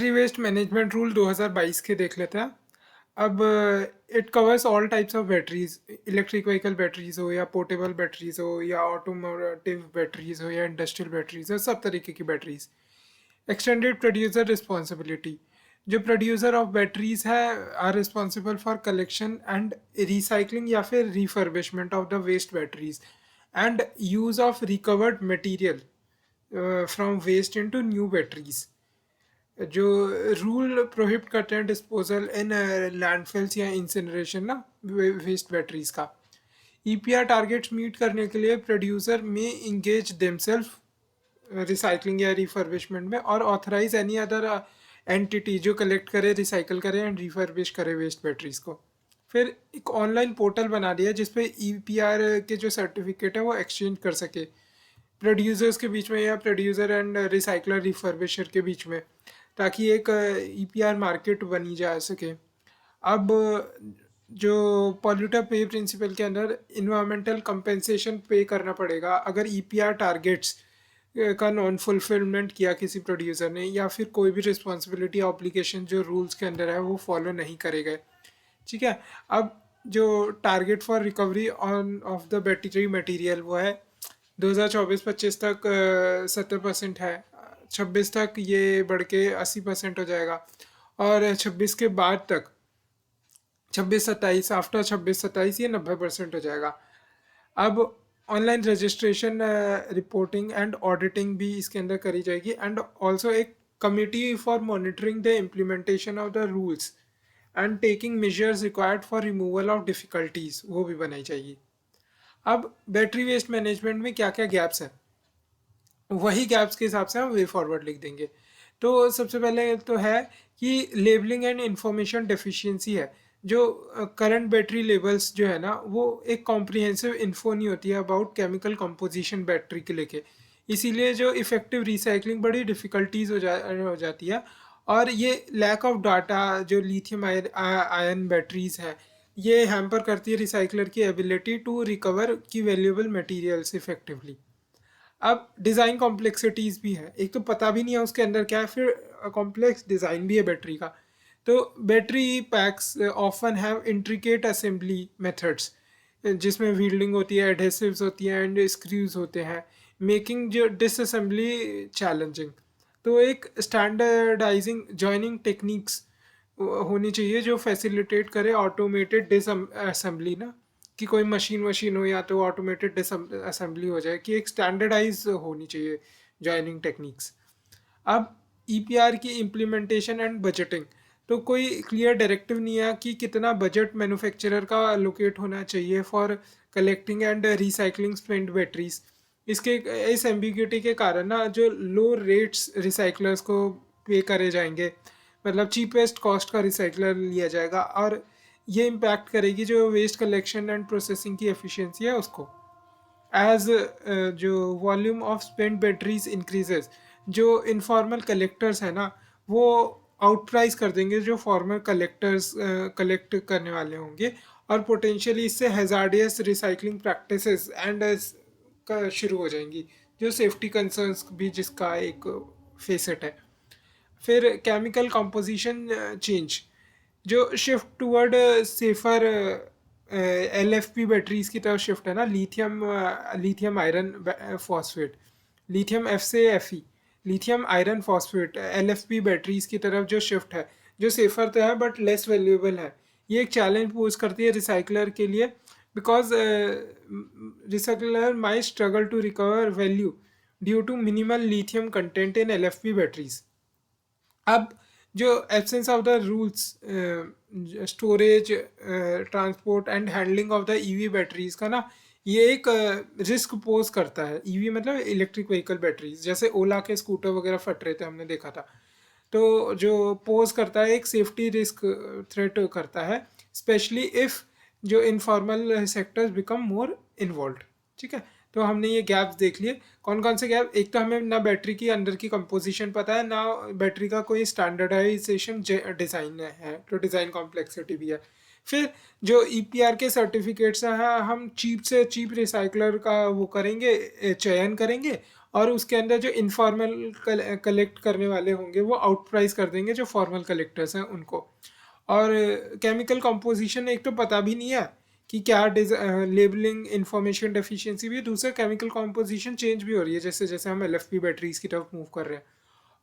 Battery waste management rule 2022 के देख लेते हैं। अब it covers all types of batteries, electric vehicle batteries हो या पोर्टेबल बैटरीज हो या ऑटोमोटिव बैटरीज हो या इंडस्ट्रियल बैटरीज हो, सब तरीके की बैटरीज। एक्सटेंडेड प्रोड्यूसर रिस्पॉन्सिबिलिटी, जो प्रोड्यूसर ऑफ बैटरीज है are responsible for collection and recycling या फिर refurbishment of the waste batteries and use of recovered material from waste into new batteries. जो रूल प्रोहिबिट करते हैं डिस्पोजल इन लैंडफिल्स या incineration ना waste batteries का। EPR targets meet करने के लिए प्रोड्यूसर में इंगेज देमसेल्फ रिसाइकलिंग या रिफर्बिशमेंट में और ऑथराइज एनी अदर एंटिटी जो कलेक्ट करे, रिसाइकल करे एंड रिफर्बिश करे वेस्ट बैटरीज को। फिर एक ऑनलाइन पोर्टल बना दिया जिसपे ईपीआर के जो सर्टिफिकेट है वो एक्सचेंज कर सके प्रोड्यूसर्स के बीच में या प्रोड्यूसर एंड रिसाइकलर रिफर्बिशर के बीच में, ताकि एक ईपीआर मार्केट बनी जा सके। अब जो पॉल्यूटर पे प्रिंसिपल के अंदर इन्वायरमेंटल कंपेंसेशन पे करना पड़ेगा अगर ईपीआर टारगेट्स का नॉन फुलफिलमेंट किया किसी प्रोड्यूसर ने, या फिर कोई भी रिस्पॉन्सिबिलिटी ऑब्लिगेशन जो रूल्स के अंदर है वो फॉलो नहीं करे गए। ठीक है। अब जो target for recovery on off the battery material वो है 2024-25 तक 70% है, 26 तक ये बढ़ के 80% हो जाएगा और 26 के बाद तक 26-27 आफ्टर 26-27 ये 90% हो जाएगा। अब online registration, reporting and auditing भी इसके अंदर करी जाएगी एंड ऑल्सो एक committee for monitoring the implementation of the rules and taking measures required for removal of difficulties वो भी बनाई जाएगी। अब बैटरी वेस्ट मैनेजमेंट में क्या क्या गैप्स हैं, वही गैप्स के हिसाब से हम वे फॉरवर्ड लिख देंगे। तो सबसे पहले तो है कि लेबलिंग एंड इंफॉर्मेशन डेफिशिएंसी है। जो करंट बैटरी लेबल्स जो है ना वो एक कॉम्प्रिहेंसिव इन्फो नहीं होती है अबाउट केमिकल कंपोजिशन बैटरी के लेके, इसीलिए जो इफ़ेक्टिव रिसाइकलिंग बड़ी डिफ़िकल्टीज हो जाती है। और ये लैक ऑफ डाटा जो लिथियम आयन बैटरीज है ये हैम्पर करती है रिसाइकलर की एबिलिटी टू रिकवर की वैल्यूएबल मटेरियल्स इफेक्टिवली। अब डिज़ाइन कॉम्प्लेक्सिटीज़ भी है, एक तो पता भी नहीं है उसके अंदर क्या है, फिर कॉम्प्लेक्स डिज़ाइन भी है बैटरी का। तो battery PACS often have intricate assembly methods जिसमें व्हील्डिंग होती है, एडहेसिव्स होती हैं एंड स्क्रूज होते हैं, मेकिंग जो डिसअसेंबली चैलेंजिंग। तो एक स्टैंडर्डाइजिंग जॉइनिंग टेक्निक्स होनी चाहिए जो फैसिलिटेट करे ऑटोमेटेड डिस असेंबली ना, कि कोई मशीन हो या तो ऑटोमेटेड असेंबली हो जाए, कि एक स्टैंडर्डाइज होनी चाहिए जॉइनिंग टेक्निक्स। अब ईपीआर की इम्प्लीमेंटेशन एंड बजटिंग, तो कोई क्लियर डायरेक्टिव नहीं है कि कितना बजट मैन्युफैक्चरर का एलोकेट होना चाहिए for collecting and recycling spent batteries. इसके इस एम्बिग्यूटी के कारण ना जो लो रेट्स रिसाइकलर्स को पे करे जाएंगे, मतलब चीपेस्ट कॉस्ट का रिसाइकलर लिया जाएगा और ये इम्पैक्ट करेगी जो वेस्ट कलेक्शन एंड प्रोसेसिंग की एफिशिएंसी है उसको। एज जो volume of spent batteries increases, जो इनफॉर्मल कलेक्टर्स है ना वो आउट प्राइस कर देंगे जो फॉर्मल कलेक्टर्स कलेक्ट करने वाले होंगे, और पोटेंशियली इससे हैजार्डियस रिसाइकलिंग प्रैक्टिसेस एंड शुरू हो जाएंगी, जो सेफ्टी कंसर्न्स भी जिसका एक फेसेट है। फिर केमिकल कंपोजिशन चेंज, जो shift toward safer LFP batteries की तरफ शिफ्ट है ना, lithium iron phosphate, lithium F से Fe, lithium iron phosphate LFP batteries की तरफ जो शिफ्ट है, जो सेफर तो है बट लेस वैल्यूएबल है, ये एक चैलेंज पोज करती है रिसाइकलर के लिए, because recycler may struggle to recover value due to minimal lithium content in LFP batteries. अब जो absence of the rules storage, transport and handling of the EV batteries का ना, ये एक रिस्क पोज करता है। ईवी मतलब इलेक्ट्रिक व्हीकल बैटरीज, जैसे ओला के स्कूटर वगैरह फट रहे थे हमने देखा था, तो जो पोज करता है एक सेफ्टी रिस्क थ्रेट करता है, स्पेशली इफ़ जो informal sectors become more involve. ठीक है। तो हमने ये गैप्स देख लिए। कौन कौन से गैप, एक तो हमें ना बैटरी की अंदर की कंपोजिशन पता है, ना बैटरी का कोई स्टैंडर्डाइजेशन डिज़ाइन है, तो डिज़ाइन कॉम्प्लेक्सिटी भी है। फिर जो ईपीआर के सर्टिफिकेट्स हैं हम चीप से चीप रिसाइकलर का वो करेंगे, चयन करेंगे, और उसके अंदर जो इनफॉर्मल कलेक्ट करने वाले होंगे वो आउट प्राइस कर देंगे जो फॉर्मल कलेक्टर्स हैं उनको। और केमिकल कंपोजिशन एक तो पता भी नहीं है कि क्या लेबलिंग इंफॉर्मेशन डेफिशिएंसी भी है, दूसरा केमिकल कंपोजिशन चेंज भी हो रही है जैसे जैसे हम एलएफपी बैटरीज की तरफ मूव कर रहे हैं।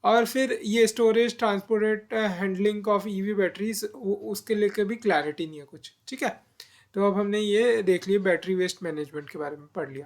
और फिर ये storage transport handling of EV batteries उसके लेके भी क्लैरिटी नहीं है कुछ। ठीक है, तो अब हमने ये देख लिया बैटरी वेस्ट मैनेजमेंट के बारे में पढ़ लिया।